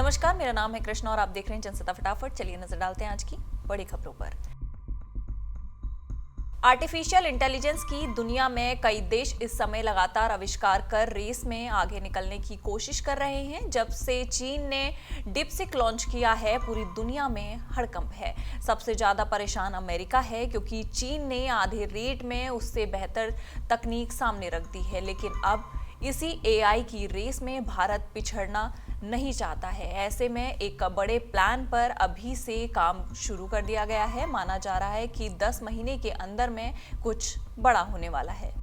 नमस्कार, मेरा नाम है कृष्णा और आप देख रहे हैं जनसत्ता फटाफट। चलिए नजर डालते हैं आज की बड़ी खबरों पर। आर्टिफिशियल इंटेलिजेंस की दुनिया में कई देश इस समय लगातार आविष्कार कर रेस में आगे निकलने की कोशिश कर रहे हैं। जब से चीन ने डिपसिक लॉन्च किया है, पूरी दुनिया में हड़कंप है। सबसे ज्यादा परेशान अमेरिका है, क्योंकि चीन ने आधे रेट में उससे बेहतर तकनीक सामने रख दी है। लेकिन अब इसी एआई की रेस में भारत पिछड़ना नहीं चाहता है। ऐसे में एक बड़े प्लान पर अभी से काम शुरू कर दिया गया है। माना जा रहा है कि 10 महीने के अंदर में कुछ बड़ा होने वाला है।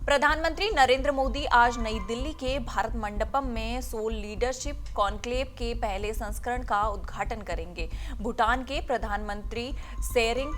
प्रधानमंत्री नरेंद्र मोदी आज नई दिल्ली के भारत मंडपम में सोल लीडरशिप कॉन्क्लेव के पहले संस्करण का उद्घाटन करेंगे। भूटान के प्रधानमंत्री सेरिंग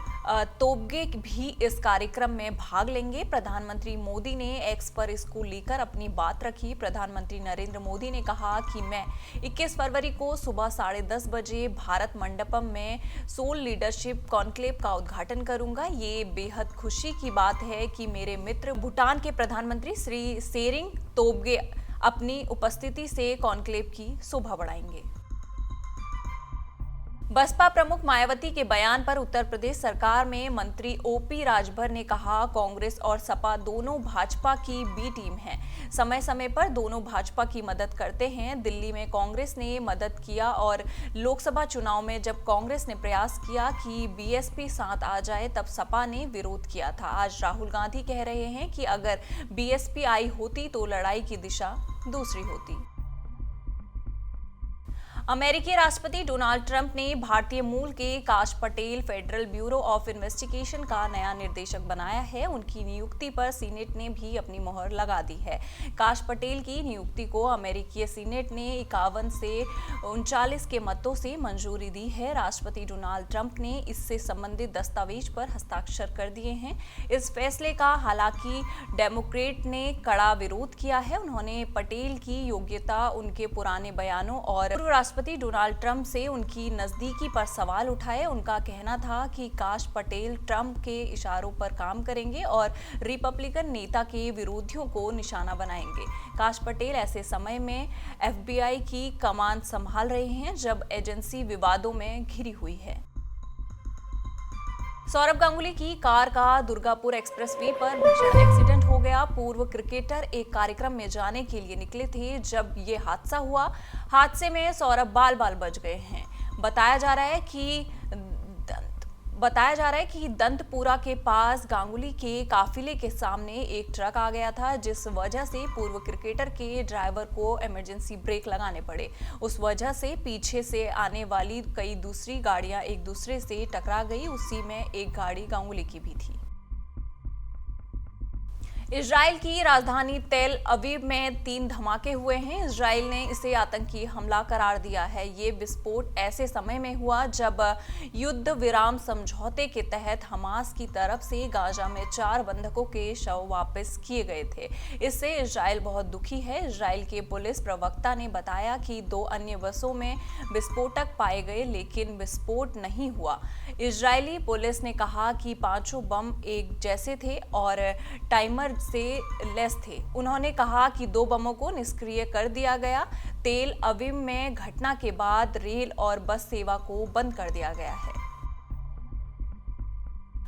तोब्गे भी इस कार्यक्रम में भाग लेंगे। प्रधानमंत्री मोदी ने एक्स पर इसको लेकर अपनी बात रखी। प्रधानमंत्री नरेंद्र मोदी ने कहा कि मैं 21 फरवरी को सुबह 10:30 बजे भारत मंडपम में सोल लीडरशिप कॉन्क्लेव का उद्घाटन करूंगा। ये बेहद खुशी की बात है कि मेरे मित्र भूटान के प्रधानमंत्री श्री सेरिंग तोब्गे अपनी उपस्थिति से कॉन्क्लेव की शोभा बढ़ाएंगे। बसपा प्रमुख मायावती के बयान पर उत्तर प्रदेश सरकार में मंत्री ओपी राजभर ने कहा, कांग्रेस और सपा दोनों भाजपा की बी टीम है। समय समय पर दोनों भाजपा की मदद करते हैं। दिल्ली में कांग्रेस ने मदद किया और लोकसभा चुनाव में जब कांग्रेस ने प्रयास किया कि बीएसपी साथ आ जाए, तब सपा ने विरोध किया था। आज राहुल गांधी कह रहे हैं कि अगर बीएसपी आई होती तो लड़ाई की दिशा दूसरी होती। अमेरिकी राष्ट्रपति डोनाल्ड ट्रंप ने भारतीय मूल के काश Patel federal bureau of investigation का नया निर्देशक बनाया है। उनकी नियुक्ति पर सीनेट ने भी अपनी मोहर लगा दी है। काश पटेल की नियुक्ति को अमेरिकी सीनेट ने 51 से 39 के मतों से मंजूरी दी है। राष्ट्रपति डोनाल्ड ट्रंप ने इससे संबंधित दस्तावेज पर हस्ताक्षर कर दिए हैं। इस फैसले का हालांकि डेमोक्रेट ने कड़ा विरोध किया है। उन्होंने पटेल की योग्यता, उनके पुराने बयानों और राष्ट्रपति डोनाल्ड ट्रंप से उनकी नजदीकी पर सवाल उठाए। उनका कहना था कि काश पटेल ट्रंप के इशारों पर काम करेंगे और रिपब्लिकन नेता के विरोधियों को निशाना बनाएंगे। काश पटेल ऐसे समय में एफबीआई की कमान संभाल रहे हैं जब एजेंसी विवादों में घिरी हुई है। सौरभ गांगुली की कार का दुर्गापुर एक्सप्रेसवे पर भीषण एक्सीडेंट हो गया। पूर्व क्रिकेटर एक कार्यक्रम में जाने के लिए निकले थे जब ये हादसा हुआ। हादसे में सौरभ बाल बाल बच गए हैं। बताया जा रहा है कि दंतपुरा के पास गांगुली के काफिले के सामने एक ट्रक आ गया था, जिस वजह से पूर्व क्रिकेटर के ड्राइवर को इमरजेंसी ब्रेक लगाने पड़े। उस वजह से पीछे से आने वाली कई दूसरी गाड़ियां एक दूसरे से टकरा गई। उसी में एक गाड़ी गांगुली की भी थी। इजराइल की राजधानी तेल अवीव में 3 धमाके हुए हैं। इजराइल ने इसे आतंकी हमला करार दिया है। ये विस्फोट ऐसे समय में हुआ जब युद्ध विराम समझौते के तहत हमास की तरफ से गाजा में 4 बंधकों के शव वापस किए गए थे। इससे इजराइल बहुत दुखी है। इजराइल के पुलिस प्रवक्ता ने बताया कि 2 अन्य बसों में विस्फोटक पाए गए, लेकिन विस्फोट नहीं हुआ। इजरायली पुलिस ने कहा कि 5 बम एक जैसे थे और टाइमर से लेस थे। उन्होंने कहा कि 2 बमों को निष्क्रिय कर दिया गया। तेल अवीव में घटना के बाद रेल और बस सेवा को बंद कर दिया गया है।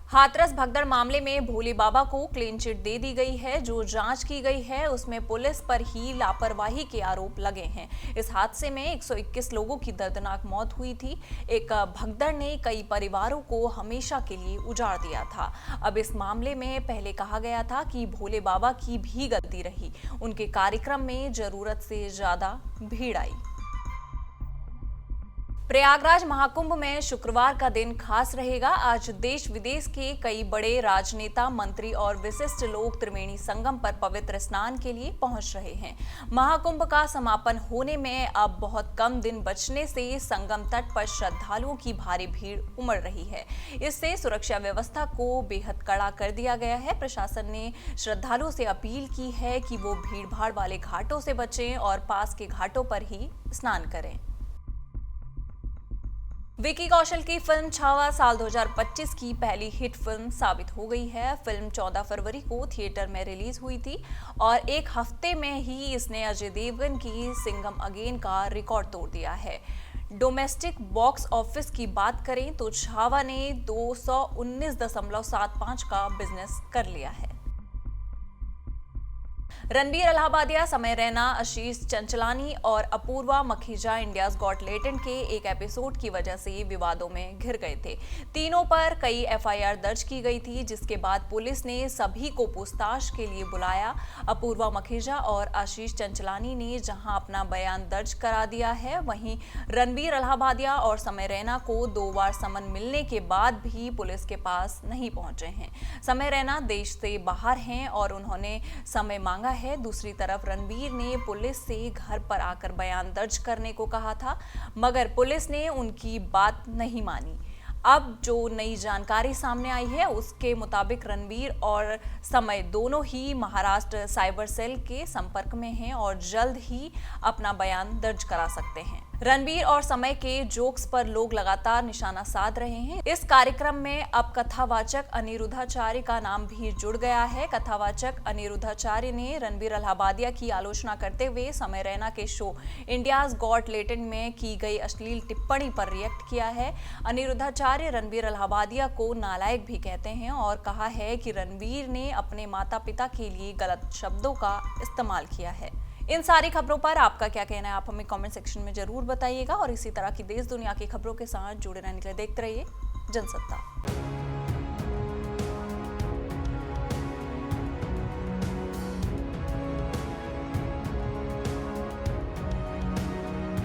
हाथरस भगदड़ मामले में भोले बाबा को क्लीन चिट दे दी गई है। जो जांच की गई है उसमें पुलिस पर ही लापरवाही के आरोप लगे हैं। इस हादसे में 121 लोगों की दर्दनाक मौत हुई थी। एक भगदड़ ने कई परिवारों को हमेशा के लिए उजाड़ दिया था। अब इस मामले में पहले कहा गया था कि भोले बाबा की भी गलती रही। उनके कार्यक्रम में जरूरत से ज्यादा भीड़ आई। प्रयागराज महाकुंभ में शुक्रवार का दिन खास रहेगा। आज देश विदेश के कई बड़े राजनेता, मंत्री और विशिष्ट लोग त्रिवेणी संगम पर पवित्र स्नान के लिए पहुंच रहे हैं। महाकुंभ का समापन होने में अब बहुत कम दिन बचने से संगम तट पर श्रद्धालुओं की भारी भीड़ उमड़ रही है। इससे सुरक्षा व्यवस्था को बेहद कड़ा कर दिया गया है। प्रशासन ने श्रद्धालुओं से अपील की है कि वो भीड़ भाड़ वाले घाटों से बचें और पास के घाटों पर ही स्नान करें। 2023 के 11 महीने के दौरान 1 करोड़ 50 लाख से अधिक यात्रियों ने स्नान किया। इसमें 1 करोड़ 60 लाख से अधिक यात्रियों ने पवित्र स्नान किया। 1 करोड़ 60 लाख से अधिक यात्रियों ने पवित्र स्नान किया। विकी कौशल की फिल्म छावा साल 2025 की पहली हिट फिल्म साबित हो गई है। फिल्म 14 फरवरी को थिएटर में रिलीज हुई थी और एक हफ्ते में ही इसने अजय देवगन की सिंघम अगेन का रिकॉर्ड तोड़ दिया है। डोमेस्टिक बॉक्स ऑफिस की बात करें तो छावा ने 219.75 का बिजनेस कर लिया है। रणबीर अलाहाबादिया, समय रैना, आशीष चंचलानी और Apoorva Makhija India's got talent के एक एपिसोड की वजह से विवादों में घिर गए थे। तीनों पर कई एफआईआर दर्ज की गई थी, जिसके बाद पुलिस ने सभी को पूछताछ के लिए बुलाया। अपूर्वा मखीजा और आशीष चंचलानी ने जहां अपना बयान दर्ज करा दिया है, वहीं रणबीर अलाहाबादिया और समय रैना को 2 बार समन मिलने के बाद भी पुलिस के पास नहीं पहुंचे हैं। समय रैना देश से बाहर हैं और उन्होंने समय मांगा है। दूसरी तरफ रणबीर ने पुलिस से घर पर आकर बयान दर्ज करने को कहा था, मगर पुलिस ने उनकी बात नहीं मानी। अब जो नई जानकारी सामने आई है उसके मुताबिक रणबीर और समय दोनों ही महाराष्ट्र साइबर सेल के संपर्क में हैं और जल्द ही अपना बयान दर्ज करा सकते हैं। रणबीर और समय के जोक्स पर लोग लगातार निशाना साध रहे हैं। इस कार्यक्रम में अब कथावाचक अनिरुद्धाचार्य का नाम भी जुड़ गया है। कथावाचक अनिरुद्धाचार्य ने रणबीर अलाहाबादिया की आलोचना करते हुए समय रैना के शो इंडियाज गॉट टैलेंट में की गई अश्लील टिप्पणी पर रिएक्ट किया है। अनिरुद्धाचार्य रणबीर अलाहाबादिया को नालायक भी कहते हैं और कहा है कि रणबीर ने अपने माता पिता के लिए गलत शब्दों का इस्तेमाल किया है। इन सारी खबरों पर आपका क्या कहना है, आप हमें कमेंट सेक्शन में जरूर बताइएगा और इसी तरह की देश दुनिया की खबरों के साथ जुड़े रहने के लिए देखते रहिए जनसत्ता।